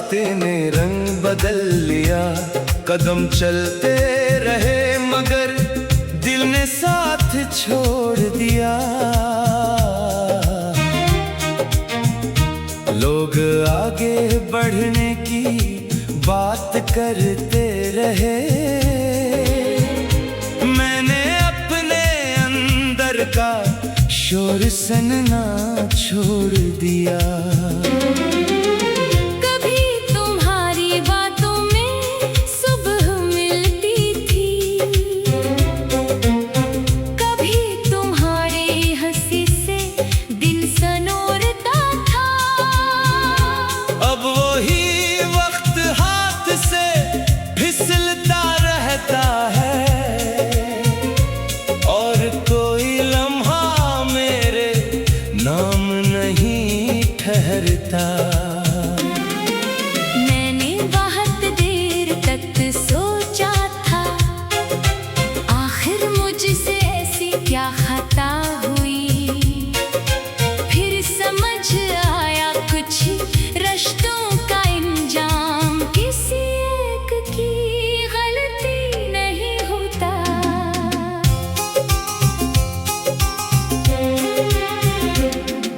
रास्ते ने रंग बदल लिया। कदम चलते रहे मगर दिल ने साथ छोड़ दिया। लोग आगे बढ़ने की बात करते रहे, मैंने अपने अंदर का शोर सनना छोड़ दिया। कभी तुम्हारी बातों में सुबह मिलती थी, कभी तुम्हारी हंसी से दिल सनोरता था। अब वही वक्त हाथ से फिसलता रहता है और कोई लम्हा मेरे नाम नहीं ठहरता। मैंने बहुत देर तक सोचा था, आखिर मुझसे ऐसी क्या खता हुई। फिर समझ आया कुछ रिश्तों का इंजाम किसी एक की गलती नहीं होता।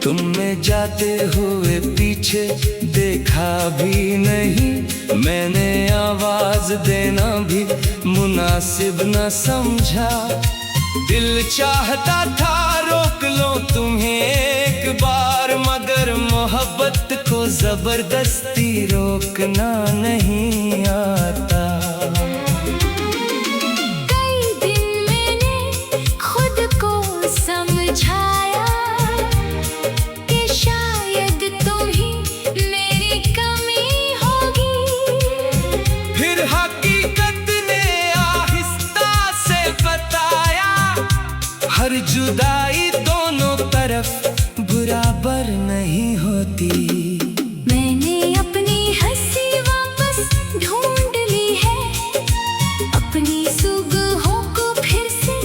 तुमने जाते हुए पीछे देखा भी नहीं, मैंने आवाज देना भी मुनासिब न समझा। दिल चाहता था रोक लो तुम्हें एक बार, मगर मोहब्बत को जबरदस्ती रोकना नहीं आता। कई दिन मैंने खुद को समझाया कि शायद तुम ही मेरी कमी होगी। फिर हकीकत ने आहिस्ता से बताया, हर जुदाई दोनों तरफ बराबर नहीं होती। मैंने अपनी हंसी वापस ढूंढ ली है, अपनी सुबहों को फिर से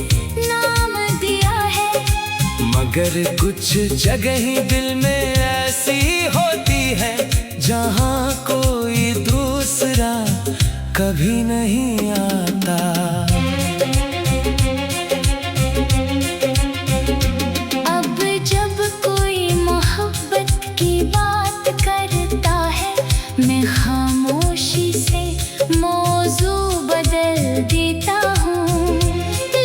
नाम दिया है। मगर कुछ जगह ही दिल में ऐसी होती है जहाँ कोई दूसरा कभी नहीं आता। अब जब कोई मोहब्बत की बात करता है, मैं खामोशी से मौजू बदल देता हूँ।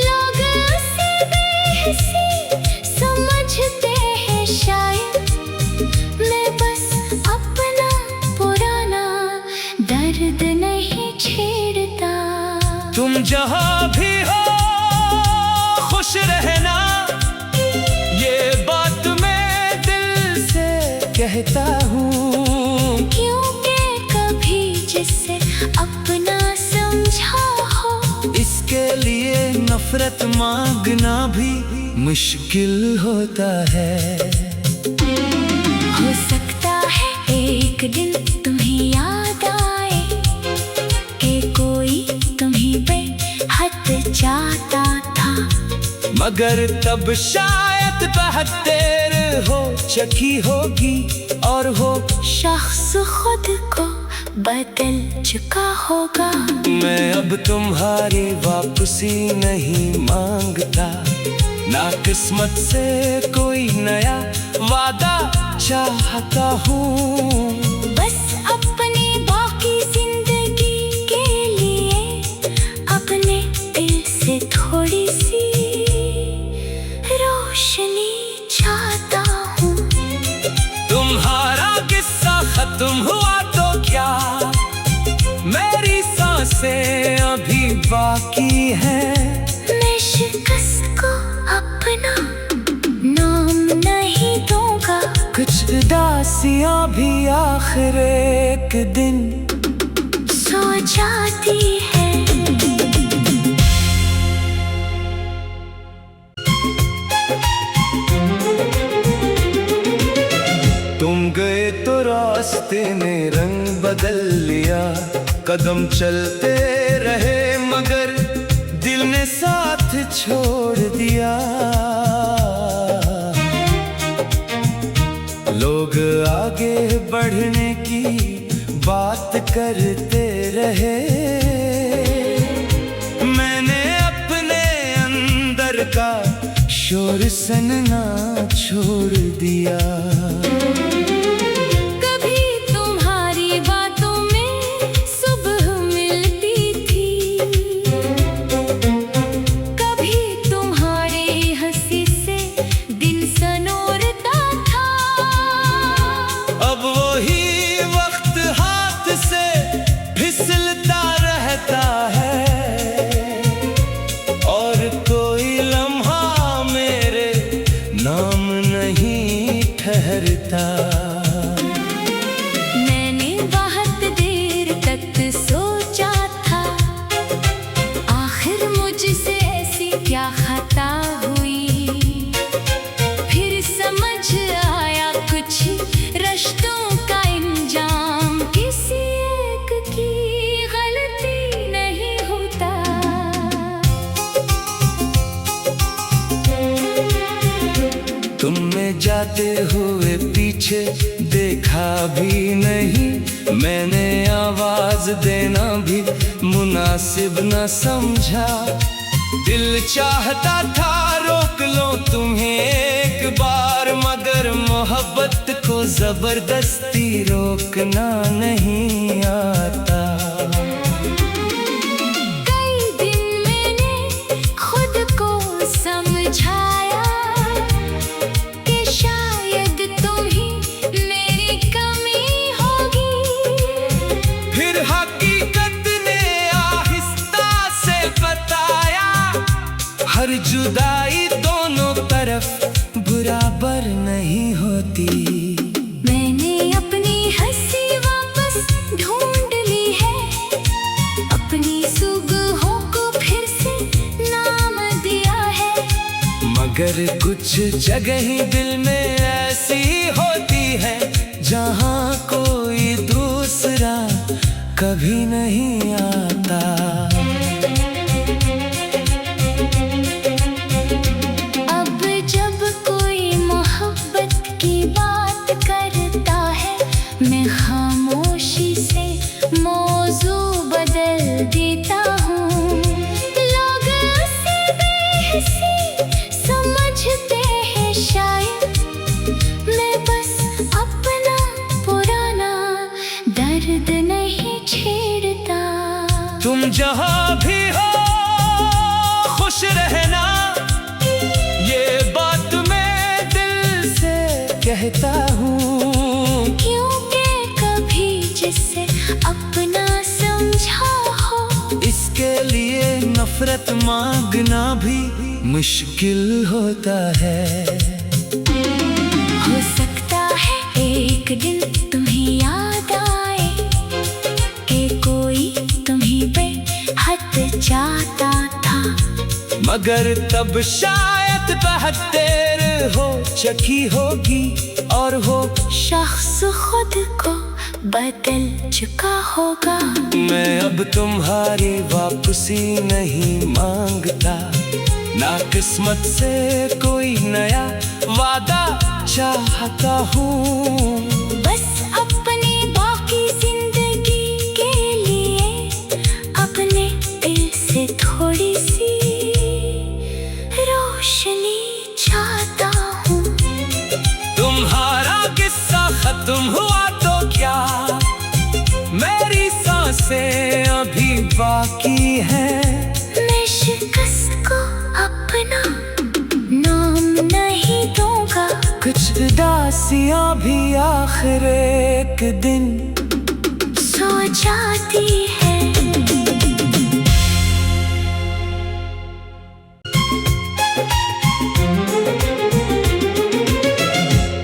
लोग उसे बेहिसी समझते हैं शायद, मैं बस अपना पुराना दर्द नहीं छेड़ता। तुम जहाँ भी हो खुश रहना, ये बात मैं दिल से कहता हूँ। क्योंकि कभी जिसे अपना समझा हो, इसके लिए नफरत मांगना भी मुश्किल होता है। हो सकता है एक दिन तुम्हें याद आए कि कोई तुम्हीं पे हद जाता था, मगर तब शायद बहुत देर हो चुकी होगी और वो शख्स खुद को बदल चुका होगा। मैं अब तुम्हारी वापसी नहीं मांगता, ना किस्मत से कोई नया वादा चाहता हूँ। बस अपनी बाकी जिंदगी के लिए अपने दिल से थोड़ी सी रोशनी चाहता हूँ। तुम्हारा किस्सा खत्म हुआ तो क्या, मेरी सांसें अभी बाकी हैं। मैं शिकस्त को अपना नाम नहीं दूंगा, कुछ उदासियां भी आखिर एक दिन सो जाती है। तुम गए तो रास्ते ने रंग बदल लिया। कदम चलते रहे मगर दिल ने साथ छोड़ दिया। लोग आगे बढ़ने की बात करते रहे। मैंने अपने अंदर का शोर सनना छोड़ दिया। कभी तुम्हारी बातों में सुबह मिलती थी, कभी तुम्हारी हंसी से दिन सनोरता था। अब वही वक्त हाथ से फिसलता रहता है, और कोई लम्हा मेरे नाम नहीं ठहरता। मैंने बहुत देर तक सोचा था, आखिर मुझसे ऐसी क्या खता हुई। फिर समझ आया कुछ रिश्तों का इंजाम किसी एक की गलती नहीं होता। तुमने जाते हुए पीछे देखा भी नहीं, मैंने आवाज देना भी मुनासिब न समझा। दिल चाहता था रोक लो तुम्हें एक बार, मगर मोहब्बत को जबरदस्ती रोकना नहीं आता। कई दिन मैंने खुद को समझाया कि शायद तुम ही मेरी कमी होगी। फिर हकीकत ने आहिस्ता से बताया, हर जुदाई दोनों तरफ बराबर नहीं होती। मैंने अपनी हंसी वापस ढूंढ ली है, अपनी सुबहों को फिर से नाम दिया है। मगर कुछ जगह ही दिल में ऐसी होती है, जहाँ कोई दूसरा कभी नहीं आता। अब जब कोई मोहब्बत की बात करता है, मैं खामोशी से मौजू बदल देता हूँ। लोग उसे बेहिसी समझते हैं शायद, मैं बस अपना पुराना दर्द नहीं छेड़ता। तुम जहाँ भी हो खुश रहना, ये बात मैं दिल से कहता हूँ। क्योंकि कभी जिसे अपना समझा हो, इसके लिए नफरत मांगना भी मुश्किल होता है। हो सकता है एक दिन तुम्हें याद आए कि कोई तुम्हें बेहद चाहता था, मगर तब शायद बहुत देर हो चुकी होगी, और वो शख्स खुद को बदल चुका होगा। मैं अब तुम्हारी वापसी नहीं मांगता, ना किस्मत से कोई नया वादा चाहता हूँ। बस अपनी बाकी जिंदगी के लिए अपने दिल से थोड़ी सी रोशनी चाहता हूँ। तुम्हारा किस्सा खत्म हुआ तो क्या, मेरी सांसें अभी बाकी हैं। मैं शिकस्त को अपना नाम नहीं दूंगा, कुछ उदासियां भी आखिर एक दिन सो जाती है।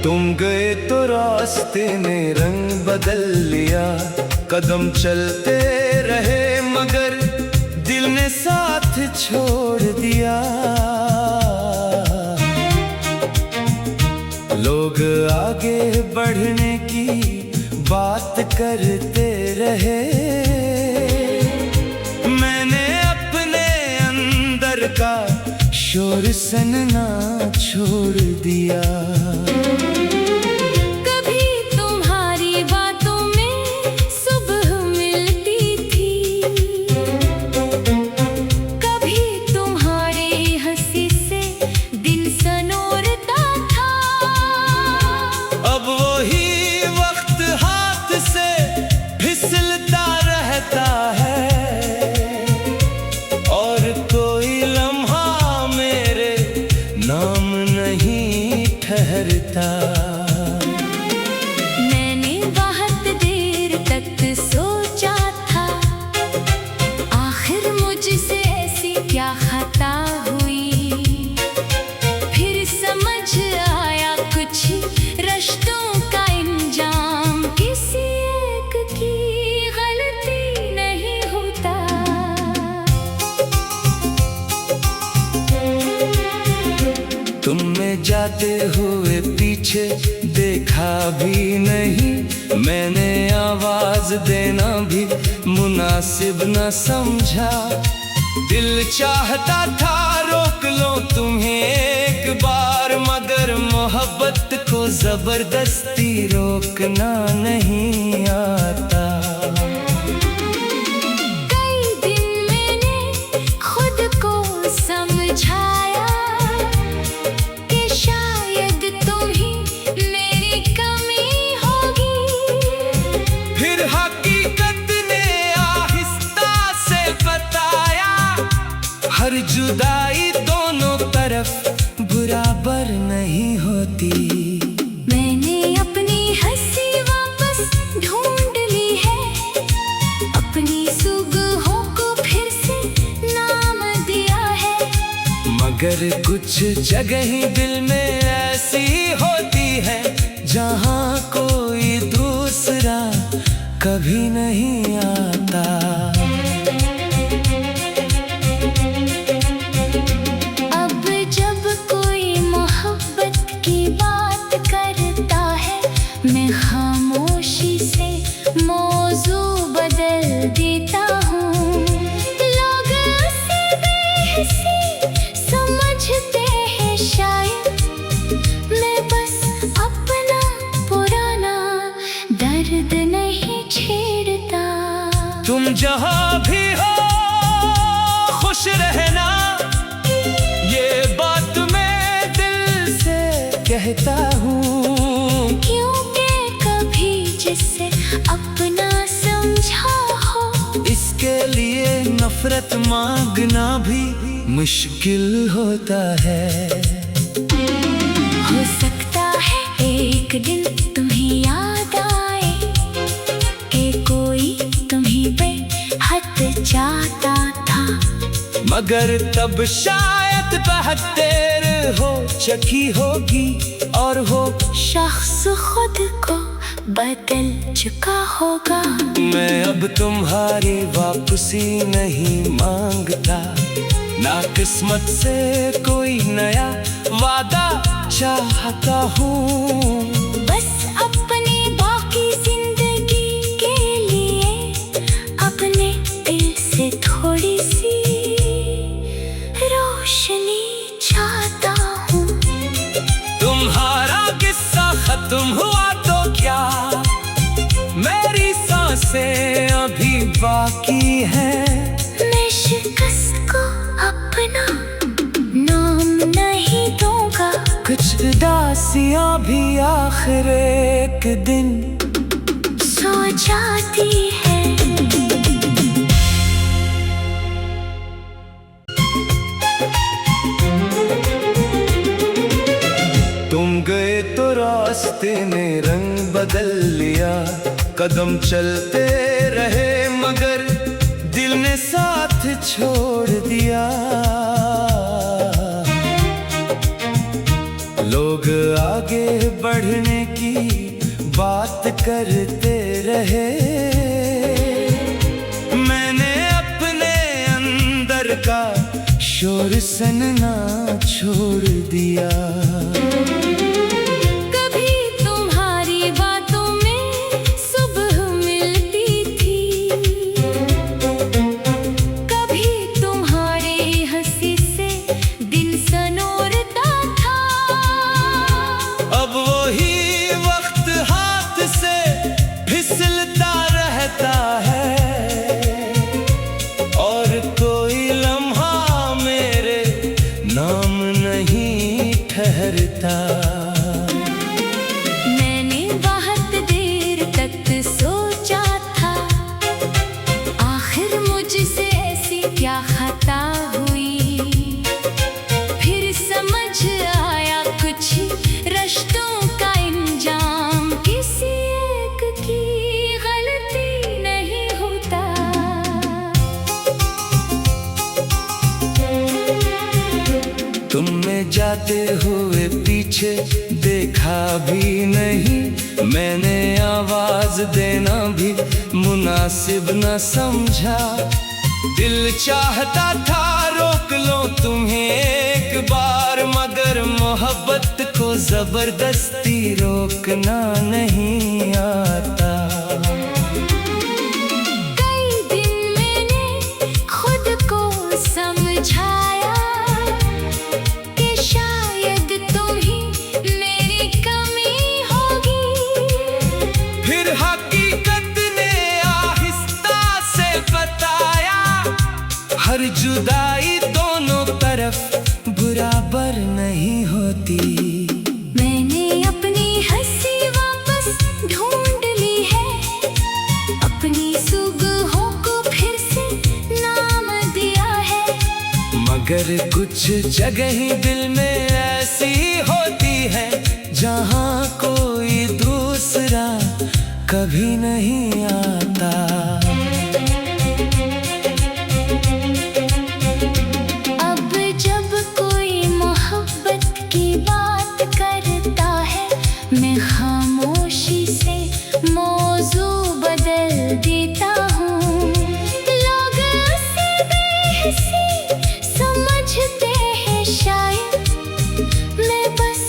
तुम गए तो रास्ते ने रंग बदल लिया, कदम चलते रहे मगर दिल ने साथ छोड़ दिया। लोग आगे बढ़ने की बात करते रहे, मैंने अपने अंदर का शोर सनना छोड़ दिया। कभी तुम्हारी बातों में सुबह नहीं ठहरता। मैंने बहुत देर तक सोचा था, आखिर मुझसे ऐसी क्या खता हुई। फिर समझ आया कुछ रिश्तों का इंजाम किसी एक की गलती नहीं होता। तुमने जाते हुए पीछे देखा भी नहीं, मैंने आवाज देना भी मुनासिब न समझा। दिल चाहता था रोक लो तुम्हें एक बार, मगर मोहब्बत को जबरदस्ती रोकना नहीं आता। कई दिन मैंने खुद को समझाया कि शायद तुम ही मेरी कमी होगी। फिर हकीकत ने आहिस्ता से बताया, हर जुदाई दोनों तरफ बराबर नहीं होती। मैंने अपनी हंसी वापस ढूंढ ली है, अपनी सुबहों को फिर से नाम दिया है। मगर कुछ जगह ही दिल में ऐसी होती है, जहाँ कोई दूसरा कभी नहीं आता। अब जब कोई मोहब्बत की बात करता है, मैं खामोशी से मौजू बदल देता हूँ। लोग उसे बेहिसी समझते हैं शायद, मैं बस अपना पुराना दर्द नहीं छेड़ता। तुम जहाँ भी हो खुश रहना, ये बात मैं दिल से कहता हूँ। क्योंकि कभी जिसे अपना समझा हो, इसके लिए नफरत मांगना भी मुश्किल होता है। हो सकता है एक दिन तुम्हें याद आए कि कोई तुम्हीं पे हद जाता था। मगर तब शायद बहुत देर हो चुकी होगी, और वो शख्स खुद को बदल चुका होगा। मैं अब तुम्हारी वापसी नहीं मांगता, ना किस्मत से कोई नया वादा चाहता हूँ। बस अपनी बाकी जिंदगी के लिए अपने दिल से थोड़ी सी रोशनी चाहता हूँ। तुम्हारा किस्सा खत्म हुआ तो क्या, मेरी सांसें अभी बाकी हैं। मैं शिकस्त को अपना नाम नहीं दूंगा। कुछ उदासियां भी आखिर एक दिन सो जाती है। तुम गए तो रास्ते ने रंग बदल लिया, कदम चलते रहे मगर दिल ने साथ छोड़ दिया। लोग आगे बढ़ने की बात करते रहे, मैंने अपने अंदर का शोर सनना छोड़ दिया। कभी तुम्हारी बातों में सुबह मिलती थी, कभी तुम्हारी हंसी से दिल सनोरता था। अब वही वक्त हाथ से फिसलता रहता है, और कोई लम्हा मेरे नाम नहीं ठहरता। मैंने बहुत देर तक सोचा था, आखिर मुझसे ऐसी क्या खता हुई। फिर समझ आया कुछ कुछ रिश्तों का इंजाम किसी एक की गलती नहीं होता। तुमने जाते हुए पीछे देखा भी नहीं, मैंने आवाज देना भी मुनासिब न समझा। दिल चाहता था रोक लो तुम्हें एक बार, मगर मोहब्बत को जबरदस्ती रोकना नहीं आता। कई दिन मैंने खुद को समझाया कि शायद तुम ही मेरी कमी होगी। फिर हकीकत ने आहिस्ता से बताया, हर जुदाई दोनों तरफ बराबर नहीं होती। मैंने अपनी हंसी वापस ढूंढ ली है, अपनी सुबहों को फिर से नाम दिया है। मगर कुछ जगह दिल में ऐसी होती है जहाँ कोई दूसरा कभी नहीं आता। अब जब कोई मोहब्बत की बात करता है, मैं खामोशी से मौजू बदल देता हूँ। लोग उसे बेहिस्सी समझते हैं शायद, मैं बस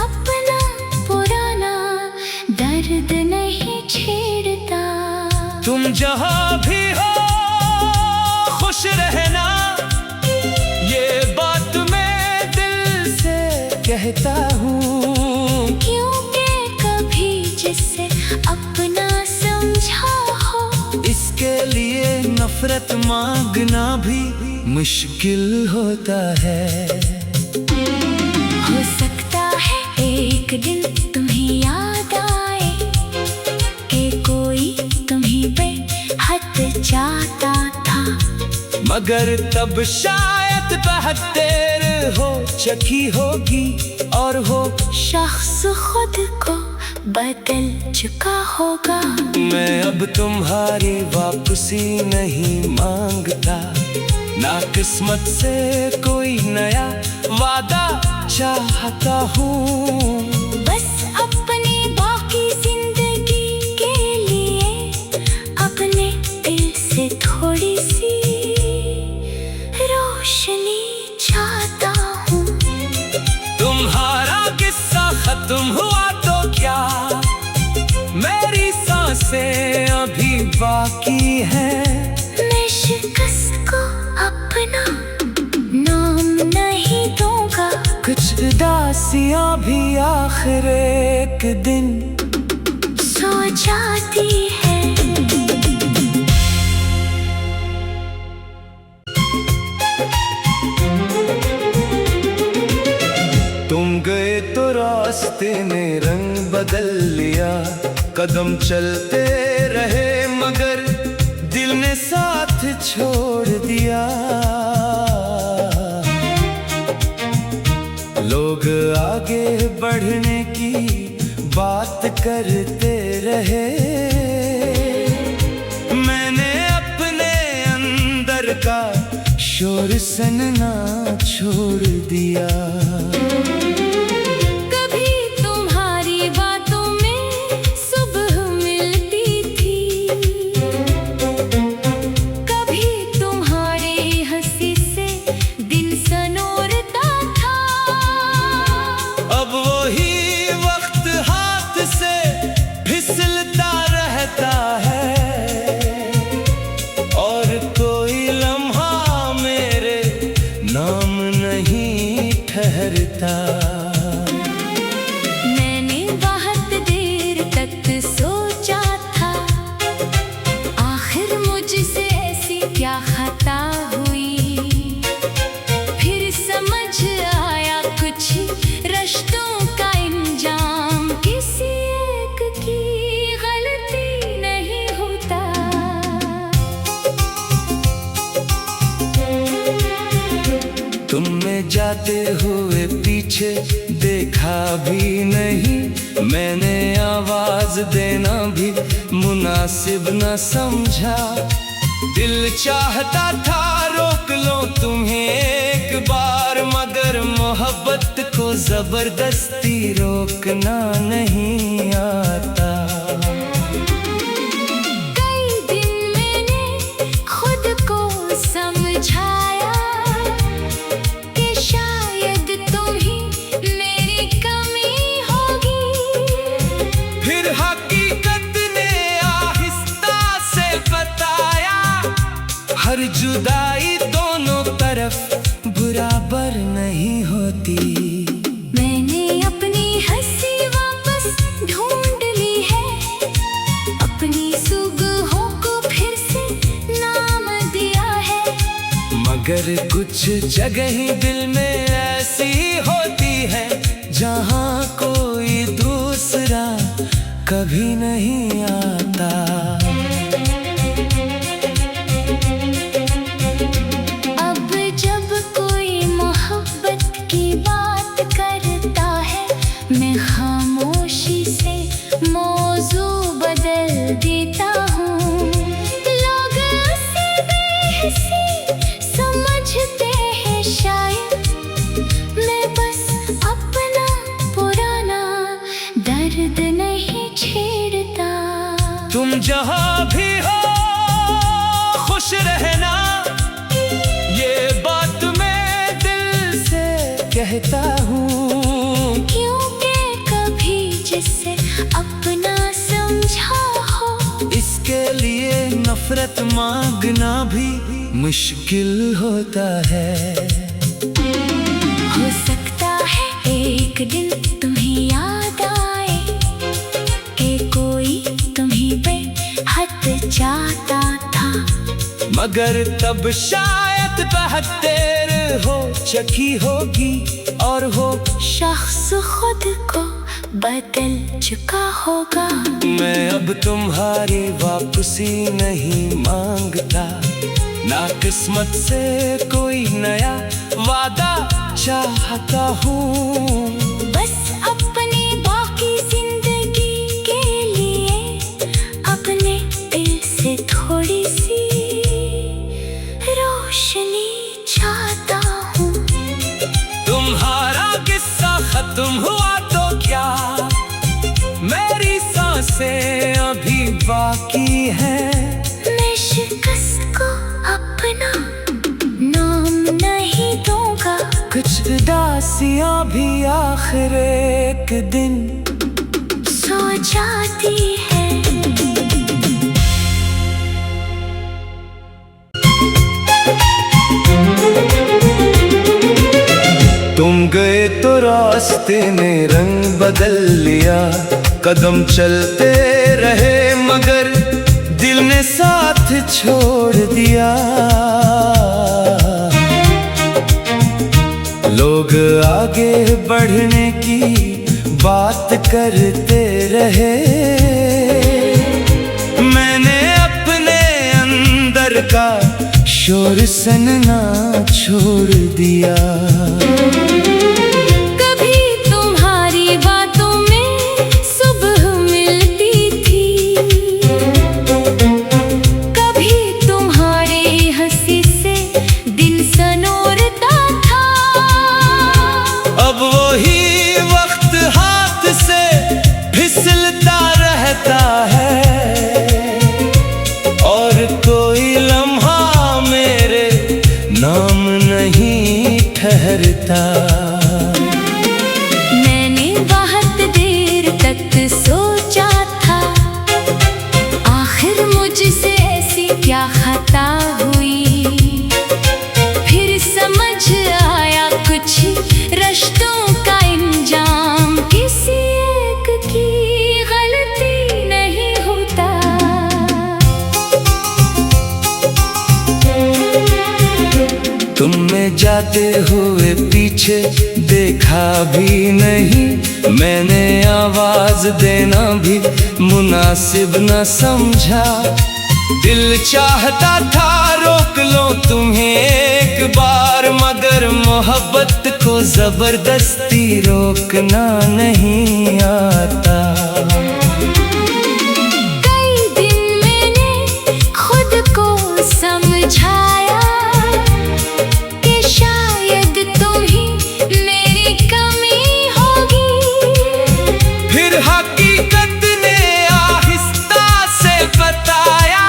अपना पुराना दर्द नहीं छेड़ता। तुम जहाँ भी हो खुश रहना, ये बात मैं दिल से कहता हूँ। क्योंकि कभी जिसे अपना समझा हो, इसके लिए नफरत मांगना भी मुश्किल होता है। हो सकता है एक दिन तुम्हें याद आए कि कोई तुम्हीं पे हद जाता था। मगर तब शायद बहत्तर हो चुकी होगी और वो शख्स खुद को बदल चुका होगा। मैं अब तुम्हारी वापसी नहीं मांगता, ना किस्मत से कोई नया वादा चाहता हूँ। बस अपनी बाकी जिंदगी के लिए अपने दिल से थोड़ी सी रोशनी चाहता हूँ। तुम्हारा किस्सा खत्म हुआ तो क्या, मेरी सांसें अभी बाकी हैं। मैं शिकस्त को अपना नाम नहीं दूंगा। कुछ उदासियां भी आखिर एक दिन सो जाती है। तुम गए तो रास्ते ने रंग बदल लिया, कदम चलते रहे मगर दिल ने साथ छोड़ दिया। लोग आगे बढ़ने की बात करते रहे, मैंने अपने अंदर का शोर सनना छोड़ दिया। कभी तुम्हारी बातों में सुबह मिलती थी, कभी तुम्हारी हंसी से दिन सनोरता था। अब वही वक्त हाथ से फिसलता रहता है और कोई लम्हा मेरे नाम नहीं ठहरता। मैंने बहुत देर तक सोचा था, आखिर मुझसे ऐसी क्या खता हुई। फिर समझ आया कुछ रिश्तों का इंजाम किसी एक की गलती नहीं होता। तुमने जाते हुए पीछे देखा भी नहीं, मैंने आवाज देना भी मुनासिब न समझा। दिल चाहता था रोक लो तुम्हें एक बार, मगर मोहब्बत को जबरदस्ती रोकना नहीं आता। कई दिन मैंने खुद को समझाया कि शायद तुम ही मेरी कमी होगी। फिर हकीकत ने आहिस्ता से बताया, हर जुदाई दोनों तरफ बराबर नहीं होती। मैंने अपनी हंसी वापस ढूंढ ली है, अपनी सुगहों को फिर से नाम दिया है। मगर कुछ जगह ही दिल में ऐसी होती है, जहाँ कोई दूसरा कभी नहीं आता। अब जब कोई मोहब्बत की बात करता है, मैं खामोशी से मौजू बदल देता हूँ। लोग उसे बेहिस्सी समझते हैं शायद, मैं बस अपना पुराना दर्द नहीं छेड़ता। तुम जहाँ भी हो खुश रहना, ये बात मैं दिल से कहता हूँ। क्योंकि कभी जिससे अपना समझा हो, इसके लिए नफरत मांगना भी मुश्किल होता है। हो सकता है एक दिन तुम्हें याद आए कि कोई तुम्हीं पे हद जाता था, मगर तब शायद बहत्तर हो चुकी होगी, और वो शख्स खुद को बदल चुका होगा। मैं अब तुम्हारी वापसी नहीं मांगता, ना किस्मत से कोई नया वादा चाहता हूँ। बस अपनी बाकी जिंदगी के लिए अपने दिल से थोड़ी सी रोशनी चाहता हूँ। तुम्हारा किस्सा खत्म हुआ तो क्या, मेरी सांसें अभी बाकी है। मैं शिकस्त को अपना नाम नहीं दूंगा, कुछ उदासियां भी आखिर एक दिन सो जाती है। तुम गए तो रास्ते ने रंग बदल लिया, कदम चलते रहे मगर दिल ने साथ छोड़ दिया। लोग आगे बढ़ने की बात करते रहे, मैंने अपने अंदर का शोर सनना छोड़ दिया। कभी तुम्हारी बातों में सुबह मिलती थी, कभी तुम्हारी हंसी से दिन सनोरता था। अब वही वक्त हाथ से फिसलता रहता है, और कोई लम्हा मेरे नाम नहीं ठहरता। मैंने बहुत देर तक सोचा था, आखिर मुझसे ऐसी क्या खता हुई। फिर समझ आया कुछ रिश्तों का इंजाम किसी एक की गलती नहीं होता। तुमने जाते हुए पीछे देखा भी नहीं, मैंने आवाज देना भी मुनासिब न समझा। दिल चाहता था रोक लो तुम्हें एक बार, मगर मोहब्बत को जबरदस्ती रोकना नहीं आता। कई दिन मैंने खुद को समझाया कि शायद तुम ही मेरी कमी होगी। फिर हकीकत ने आहिस्ता से बताया,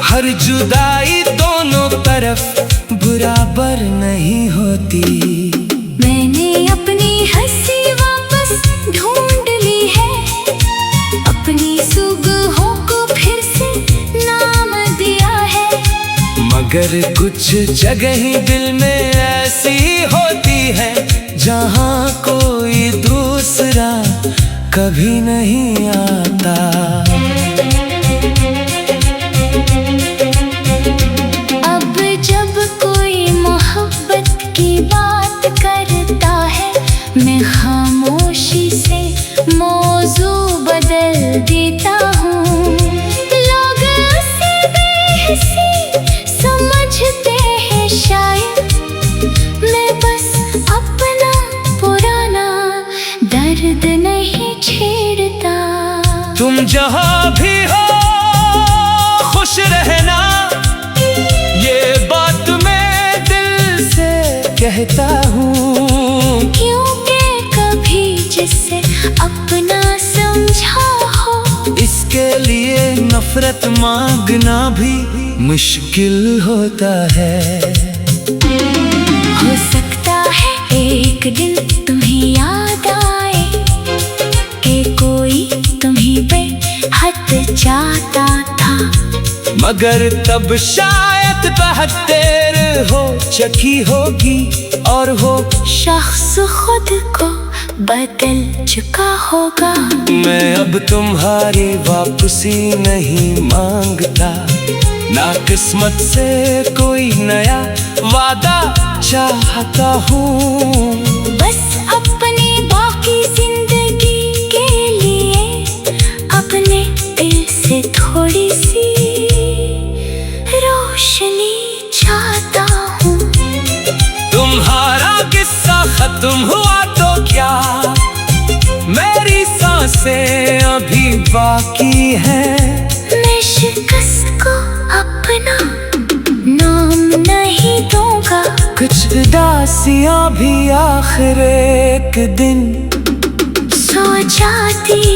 हर जुदाई दोनों तरफ बराबर नहीं होती। मैंने अपनी हंसी वापस ढूंढ ली है, अपनी सुबहों को फिर से नाम दिया है। मगर कुछ जगह ही दिल में ऐसी होती है जहाँ कोई दूसरा कभी नहीं आता। अब जब कोई मोहब्बत की बात करता है, मैं खामोशी से मौजू बदल देता हूँ। लोग उसे बेहिसी समझते हैं शायद, मैं बस अपना पुराना दर्द नहीं छेड़ता। तुम जहाँ भी हो खुश रहना, ये बात मैं दिल से कहता हूँ। क्योंकि कभी जिसे अपना समझा हो, इसके लिए नफरत मांगना भी मुश्किल होता है। हो सकता है एक दिन तुम्हें याद आए कि कोई तुम्हीं पे हद जाता था, मगर तब शायद बहुत देर हो चुकी होगी और वो शख्स खुद को बदल चुका होगा। मैं अब तुम्हारी वापसी नहीं मांगता, ना किस्मत से कोई नया वादा चाहता हूँ। बस अपनी बाकी जिंदगी के लिए अपने दिल से थोड़ी सी रोशनी चाहता हूँ। तुम्हारा किस्सा खत्म हुआ तो क्या, मेरी सांसें अभी बाकी है। मैं शिकस्त को अपना नाम नहीं दूंगा, कुछ उदासियां भी आखिर एक दिन सो जाती